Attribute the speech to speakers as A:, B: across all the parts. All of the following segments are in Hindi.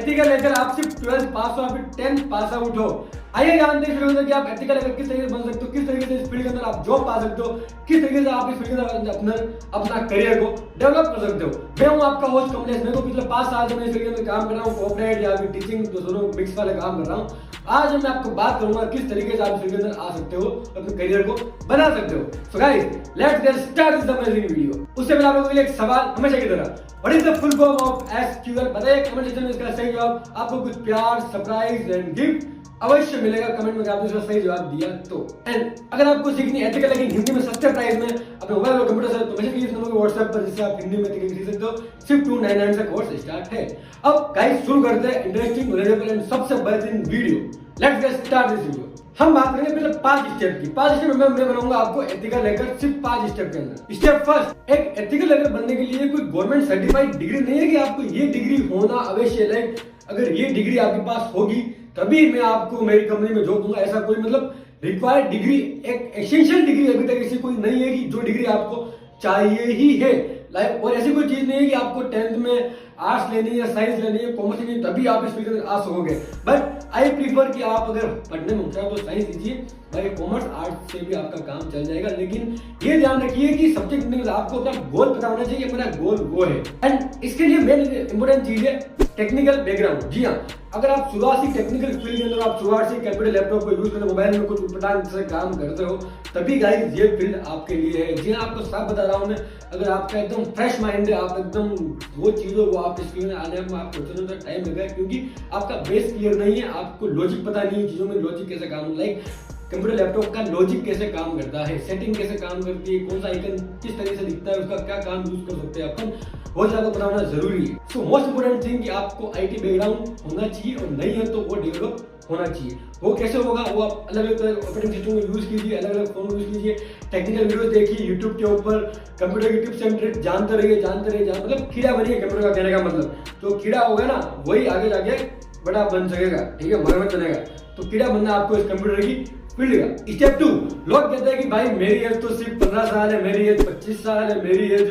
A: एथिकल लेकर आप सिर्फ 12th पास हो, फिर 10th पास आउट हो। आइए जानते हैं कि आप एथिकल लेकर किस तरीके से बन सकते हो, किस तरीके से इस फील्ड के अंदर आप जॉब पा सकते हो, किस तरीके से आप इस फील्ड के अंदर अपना करियर को डेवलप कर सकते हो। मैं हूं आपका होस्ट कमलेश। मेरे को पिछले 5 साल से मैं इस फील्ड के अंदर काम कर रहा हूँ, कॉर्पोरेट या फिर टीचिंग, तो दोनों मिक्स वाले काम कर रहा हूँ। आज मैं आपको बात करूंगा किस तरीके से आप इस फील्ड के अंदर आ सकते हो, अपने करियर को बना सकते हो। So guys, let's get start this amazing video. उससे पहले आप लोगों के लिए एक सवाल हमेशा की तरह, what is the full form of SQL? बताइए कमेंट सेक्शन में इसका सही जवाब। आपको कुछ प्यार, सरप्राइज एंड गिफ्ट अवश्य मिलेगा कमेंट में, आपने इसका सही जवाब दिया तो। एंड अगर आपको सीखनी एथिकल लेकिन हिंदी में सस्ते प्राइस में अपने मोबाइल और कंप्यूटर से, तो मैसेज कीजिए इस नंबर पे व्हाट्सएप पर, जिससे आप हिंदी में एथिकल सीख सकते हो। सिर्फ 299 से कोर्स स्टार्ट है। अब गाइस शुरू करते हैं इंटरेस्टिंग, नॉलेजेबल एंड सबसे बेहतरीन video. Let's get start this video. हम बात करेंगे पहले 5 स्टेप की। 5 स्टेप में मैं बनाऊंगा आपको एथिकल लेकर सिर्फ 5 स्टेप के अंदर। स्टेप फर्स्ट, एक एथिकल लेकर बनने के लिए कोई गवर्नमेंट सर्टिफाइड डिग्री नहीं है कि आपको ये डिग्री होना अवश्य है। अगर ये डिग्री आपके पास होगी तभी मैं आपको मेरी कंपनी में जॉब दूंगा। ऐसा कोई मतलब रिक्वायर्ड डिग्री, एक एसेंशियल डिग्री अभी तक ऐसी कोई नहीं है कि जो डिग्री आपको चाहिए ही है लाइक। और ऐसी कोई चीज नहीं है कि आपको 10th में आर्ट्स लेनी है, साइंस लेनी है, कॉमर्स लेनी है, तभी आप इस फील्ड में आ सकोगे। बट आई प्रीफर कि आप अगर पढ़ने में होशियार तो साइंस लीजिए, भाई कॉमर्स आर्ट्स से भी आपका काम चल जाएगा। लेकिन ये ध्यान रखिए कि सब्जेक्ट नहीं, आपको अपना गोल पता होना चाहिए, मेरा गोल वो है। एंड इसके लिए मेन इंपॉर्टेंट चीज है टेक्निकल बैकग्राउंड। जी हाँ, अगर आप शुरुआत से टेक्निकल फील्ड के अंदर आप शुरुआत से कंप्यूटर लैपटॉप को यूज करते, मोबाइल में कुछ उठपटांग से काम करते हो, तभी गाइस ये फील्ड आपके लिए है। जी हाँ, आपको साफ बता रहा हूँ मैं, अगर आपका एकदम फ्रेश माइंड है, आप एकदम वो चीजों को आप इस फील्ड में आने में आपको थोड़ा टाइम लगेगा, क्योंकि आपका बेस क्लियर नहीं है, आपको लॉजिक पता नहीं है चीजों में, लॉजिक कैसे काम लाइक कंप्यूटर लैपटॉप का लॉजिक कैसे काम करता है, सेटिंग कैसे काम करती है, कौन सा आइकन किस तरीके से दिखता है, उसका क्या काम यूज कर सकते हैं अपन, वो ज्यादा बनाना जरूरी है। सो मोस्ट इंपोर्टेंट थिंग कि आपको आईटी बैकग्राउंड होना चाहिए, और नहीं है तो वो डेवलप होना चाहिए। वो कैसे होगा, वो आप अलग अलग ऑपरेटिंग सिस्टम को यूज कीजिए, अलग अलग फोन यूज कीजिए, टेक्निकल वीडियो देखिए यूट्यूब के ऊपर, कंप्यूटर के टिप्स एंड ट्रिक्स जानते रहिए मतलब कीड़ा बनिए कंप्यूटर का। कहने का मतलब जो कीड़ा होगा ना वही आगे जाके बड़ा बन सकेगा, ठीक है, मगरमच्छ बनेगा। तो कीड़ा बनना आपको इस कंप्यूटर की फील्ड का। स्टेप 2, लोग कहते हैं कि भाई मेरी एज तो सिर्फ 15 साल है, मेरी एज 25 साल है, मेरी एज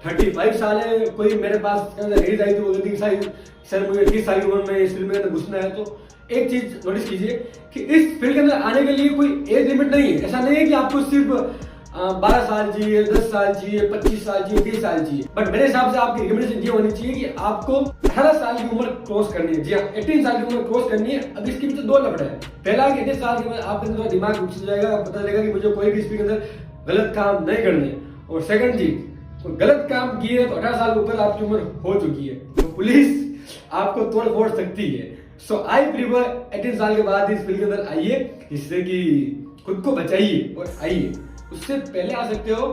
A: 35 साल है। कोई मेरे पास एज आई तो सर मुझे 30 साल की उम्र में इस फील्ड में घुसना है। तो एक चीज नोटिस कीजिए कि इस फील्ड के अंदर आने के लिए कोई एज लिमिट नहीं है। ऐसा नहीं है कि आपको सिर्फ 12 साल चाहिए, 10 साल चाहिए, 25 साल चाहिए, 30 साल चाहिए। बट मेरे हिसाब से आपकी रिकमेंडेशन ये होनी चाहिए कि आपको 18 साल की उम्र क्रॉस करनी है। जी हाँ, 18 साल की उम्र क्रॉस करनी है। अब इसके पीछे 2 लफड़े हैं। पहला कि 18 साल के बाद आपके अंदर दिमाग उठ जाएगा, पता चलेगा कि मुझे कोई भी इस फील्ड के अंदर गलत काम नहीं करने। और सेकंड चीज, तो गलत काम किए तो 18 साल के ऊपर आपकी उम्र हो चुकी है, तो पुलिस आपको तोड़ फोड़ सकती है। सो आई प्रीफर 18 साल के बाद इस फील्ड के अंदर आइए, जिससे कि खुद को बचाइए और आइए। उससे पहले आ सकते हो,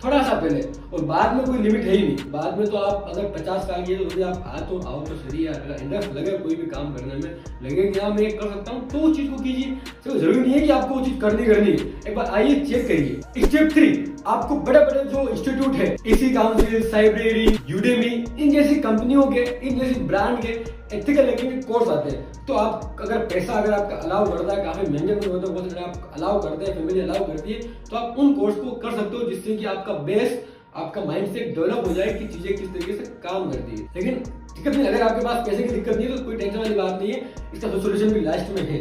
A: थोड़ा सा पहले, और बाद में कोई लिमिट है ही नहीं। बाद में तो आप अगर 50 साल की है तो आप आओ तो सही है। अगर इंटरेस्ट लगे कोई भी काम करने में, लगे कि हाँ मैं ये कर सकता हूँ, तो उस चीज को कीजिए। तो जरूरी नहीं है कि आपको वो चीज करनी है। एक बार आइए, चेक करिए। स्टेप 3, आपको बड़े बड़े जो इंस्टीट्यूट है, इसी काउंसिल, साइब्रेरी, यूडेमी, इन जैसी कंपनियों के, इन जैसी ब्रांड के एथिकल हैकिंग के कोर्स आते हैं। तो आप अगर पैसा अगर आपका अलाउ करता है, काफी महंगे होते हैं, अगर आप अलाउ करते हैं, फैमिली अलाउ करती है, तो आप उन कोर्स को कर सकते हो, जिससे कि आपका बेस, आपका माइंडसेट डेवलप हो जाए कि चीजें किस तरीके से काम करती है। लेकिन दिक्कत नहीं, अगर आपके पास पैसे की दिक्कत नहीं है तो कोई टेंशन वाली बात नहीं है, इसका सोल्यूशन भी लास्ट में है।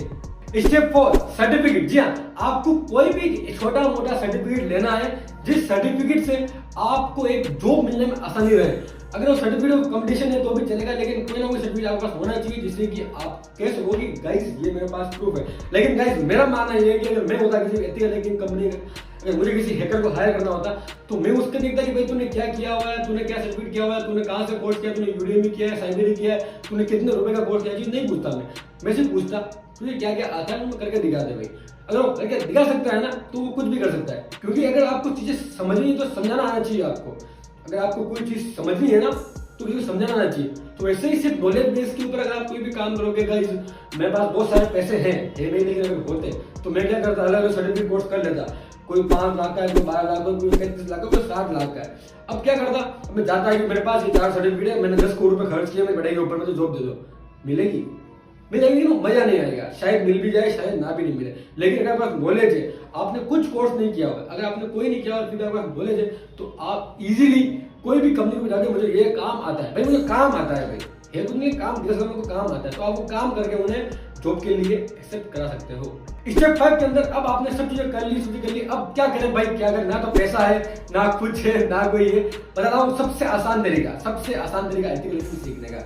A: Step 4, certificate. जी हाँ, आपको कोई भी छोटा मोटा सर्टिफिकेट लेना है, जिस सर्टिफिकेट से आपको एक जॉब मिलने में आसानी रहे। अगर वो सर्टिफिकेट कंपटीशन है तो भी चलेगा, लेकिन कोई ना कोई सर्टिफिकेट आपके पास होना चाहिए, जिससे कि आप कह सको कि गाइस ये मेरे पास प्रूफ है। लेकिन गाइस मेरा मानना ये है कि अगर मैं होता किसी एथिकल हैकिंग कंपनी, अगर मुझे किसी हैकर को हायर करना होता, तो मैं उसके देखता कि भाई तूने क्या किया हुआ है, तूने क्या सर्टिफिकेट किया हुआ है, तूने कहाँ से कोर्स किया, तूने यूडेमी किया है, साइबेरी किया है, तूने कितने रुपए का कोर्स किया। चीज नहीं पूछता मैं सिर्फ पूछता तुझे क्या क्या आता है, करके दिखा दे भाई। अगर वो करके दिखा सकता है ना, तो वो कुछ भी कर सकता है। क्योंकि अगर आपको चीजें समझनी है तो समझाना आना चाहिए आपको। अगर आपको कोई चीज समझनी है ना, तो किसी को समझाना आना चाहिए। तो ऐसे ही सिर्फ नॉलेज बेस के ऊपर अगर आप कोई भी काम करोगे, गाइस मेरे पास बहुत सारे पैसे हैं नहीं, लेकिन अगर होते तो मैं क्या करता, अलग अलग सर्टिफिकेट कोर्स कर लेता। कोई 5 लाख का है, कोई 12 लाख का, कोई 35 लाख का, कोई 60 लाख का है। अब क्या करता, मैं जाता है कि मेरे पास ये 4 सर्टिफिकेट है, मैंने 10 करोड़ रुपए खर्च किया, मैं बढ़ाई ऊपर में, तो जॉब दे दो। मिलेगी लेकिन मजा नहीं आएगा, शायद मिल भी जाए, शायद ना भी नहीं मिले। लेकिन अगर आपके नॉलेज है, आपने कुछ कोर्स नहीं किया हुआ, अगर आपने कोई नहीं किया और फिर आपके पास नॉलेज है, तो आप इजीली कोई भी कंपनी में जाके मुझे ये काम आता है भाई, मुझे काम आता है भाई, हेल्प उनके काम 10 लोगों को काम आता है, तो आप वो काम करके उन्हें जॉब के लिए एक्सेप्ट करा सकते हो। स्टेप 5 के अंदर अब आपने सब चीजें कर ली, अब क्या करें भाई, क्या करें, ना तो पैसा है ना कुछ है ना कोई है। बता रहा हूँ सबसे आसान तरीका एथिकल सीखने का।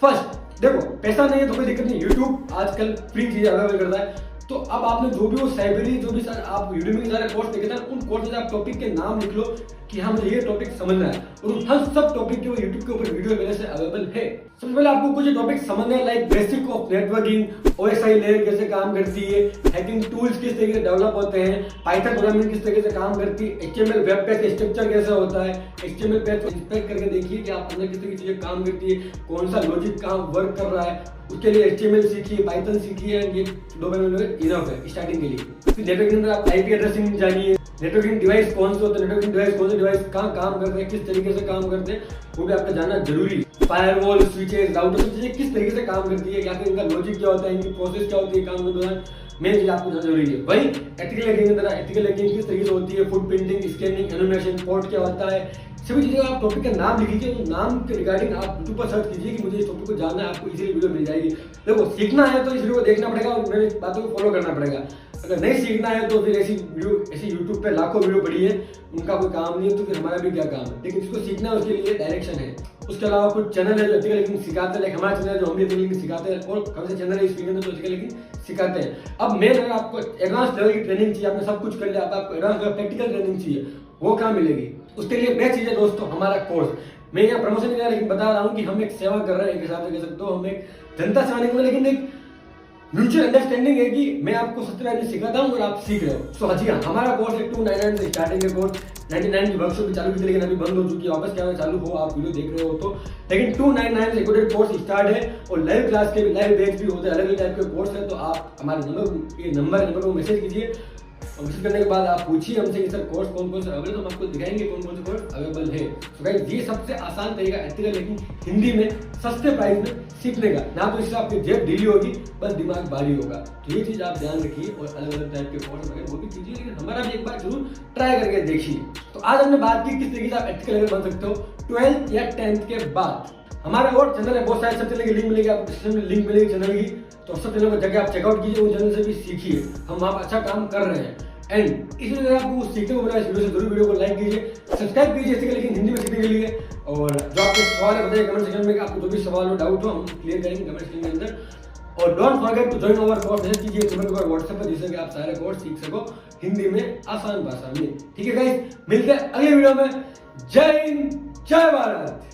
A: फर्स्ट देखो, पैसा नहीं है तो कोई दिक्कत नहीं, यूट्यूब आजकल फ्री चीजें अवेलेबल करता है। तो अब आपने जो भी वो साइबरी जो भी आप यूट्यूब में सारे कोर्स देखे थे, उन कोर्स में आप टॉपिक के नाम लिख लो कि हाँ मुझे ये टॉपिक समझना है, और हर सब टॉपिक के वो यूट्यूब के ऊपर वीडियो मेरे से अवेलेबल है। सबसे पहले आपको कुछ टॉपिक समझना है, like basic of networking, OSI layer कैसे काम करती है, हैकिंग टूल्स किस तरीके से डेवलप होते हैं, पाइथन प्रोग्रामिंग किस तरीके से काम करती है, HTML वेब पेज स्ट्रक्चर कैसे होता है, HTML पेज को इंस्पेक्ट करके देखिए कि आप अंदर किस तरीके की चीजें काम करती है, कौन सा लॉजिक काम वर्क कर रहा है, उसके लिए HTML सीखिए, पाइथन सीखिए, ये 2 महीने इनफ है स्टार्टिंग के लिए। फिर नेटवर्किंग के अंदर आप IP एड्रेसिंग जानिए, नेटवर्किंग डिवाइस कौन से होते हैं, नेटवर्किंग डिवाइस कौन से डिवाइस कहाँ काम करते हैं, किस तरीके से काम करते हैं, वो भी आपका जानना जरूरी है। फायरवॉल, स्विचेस, राउटर, सब चीजें किस तरीके से काम करती है, या फिर इनका लॉजिक क्या होता है, इनकी प्रोसेस क्या होती है काम के दौरान, मेन चीज आपको जानना जरूरी है। वही एथिकल हैकिंग के अंदर एथिकल हैकिंग किस तरीके से होती है, फुटप्रिंटिंग, स्कैनिंग, एनिमेशन, पोर्ट क्या होता है, सभी चीजें आप टॉपिक का नाम लिख लीजिए। तो नाम के रिगार्डिंग आप यूट्यूब पर सर्च कीजिए कि मुझे इस टॉपिक को जानना है, आपको इजीली वीडियो मिल जाएगी। देखो सीखना है तो इस वीडियो को देखना पड़ेगा और मेरी बातों को फॉलो करना पड़ेगा। अगर नहीं सीखना है तो फिर ऐसी यूट्यूब पे लाखों वीडियो पड़ी है, उनका कोई काम नहीं है, तो फिर हमारा भी क्या काम है। लेकिन जिसको सीखना है उसके लिए डायरेक्शन है। उसके अलावा कुछ चैनल है जो एथिकल हैकिंग सिखाते हैं, लाइक हमारा चैनल है जो हम भी एथिकल हैकिंग सिखाते हैं, और कौन से चैनल है इस फील्ड में जो एथिकल हैकिंग सिखाते हैं। अब मेन अगर आपको एडवांस लेवल की ट्रेनिंग चाहिए, आपने सब कुछ कर लिया, आपको एडवांस प्रैक्टिकल ट्रेनिंग चाहिए, वो कहाँ मिलेगी? उसके लिए बेस्ट चीज है दोस्तों हमारा कोर्स। मैं यहाँ प्रमोशन नहीं कर रहा, लेकिन बता रहा हूँ कि हम एक सेवा कर रहे हैं, एक हिसाब से कह सकते हो हम एक जनता सेवा नहीं कर रहे, लेकिन एक म्यूचुअल अंडरस्टैंडिंग है कि मैं आपको 70 सिखाता हूँ और आप सीख रहे हो। सो हाँ जी हाँ, हमारा कोर्स है 299 से स्टार्टिंग है कोर्स। 99 की वर्कशॉप भी चालू की थी, लेकिन अभी बंद हो चुकी है, वापस क्या चालू हो, आप वीडियो देख रहे हो तो। लेकिन 299 से रिकॉर्डेड कोर्स स्टार्ट है, और लाइव क्लास के भी लाइव बैच भी होते हैं, अलग अलग टाइप के कोर्स है। तो आप हमारे नंबर को मैसेज कीजिए, और मैसेज करने के बाद आप पूछिए हमसे कि सर कोर्स कौन कौन से अवेलेबल, तो हम आपको दिखाएंगे कौन कौन से कोर्स अवेलेबल है। तो गाइस ये सबसे आसान तरीका एथिकल हैकिंग हिंदी में सस्ते प्राइस में सीखने का, ना तो इससे आपकी जेब ढीली होगी, बस दिमाग भारी होगा। तो ये चीज आप ध्यान रखिए, और अलग अलग टाइप के कोर्स वगैरह वो भी कीजिए, लेकिन हमारा भी एक बार जरूर ट्राई करके देखिए। तो आज हमने बात की किस तरीके से आप एथिकल हैकर बन सकते हो 12th या 10th के बाद। हमारा और चैनल है, बहुत सारे सब चैनल की लिंक मिलेगी, आपको डिस्क्रिप्शन में लिंक मिलेगी चैनल की, तो सब चैनल को जाकर आप चेकआउट कीजिए, उन चैनल से भी सीखिए, हम वहाँ पर अच्छा काम कर रहे हैं। एंड इसलिए अगर आपको सीखने को मिला इस वीडियो से, जरूर वीडियो को लाइक कीजिए, सब्सक्राइब कीजिए एथिकल हैकिंग हिंदी में सीखने के लिए। और जो आपके सवाल है बताइए कमेंट सेक्शन में, आपको जो भी सवाल हो, डाउट हो, हम क्लियर करेंगे कमेंट सेक्शन के अंदर। और don't forget to join our course, message कीजिए व्हाट्सएप पर, जिससे कि आप सारे कोर्स सीख सको हिंदी में आसान भाषा में। ठीक है गाइस, मिलते हैं अगले वीडियो में। जय हिंद, जय भारत।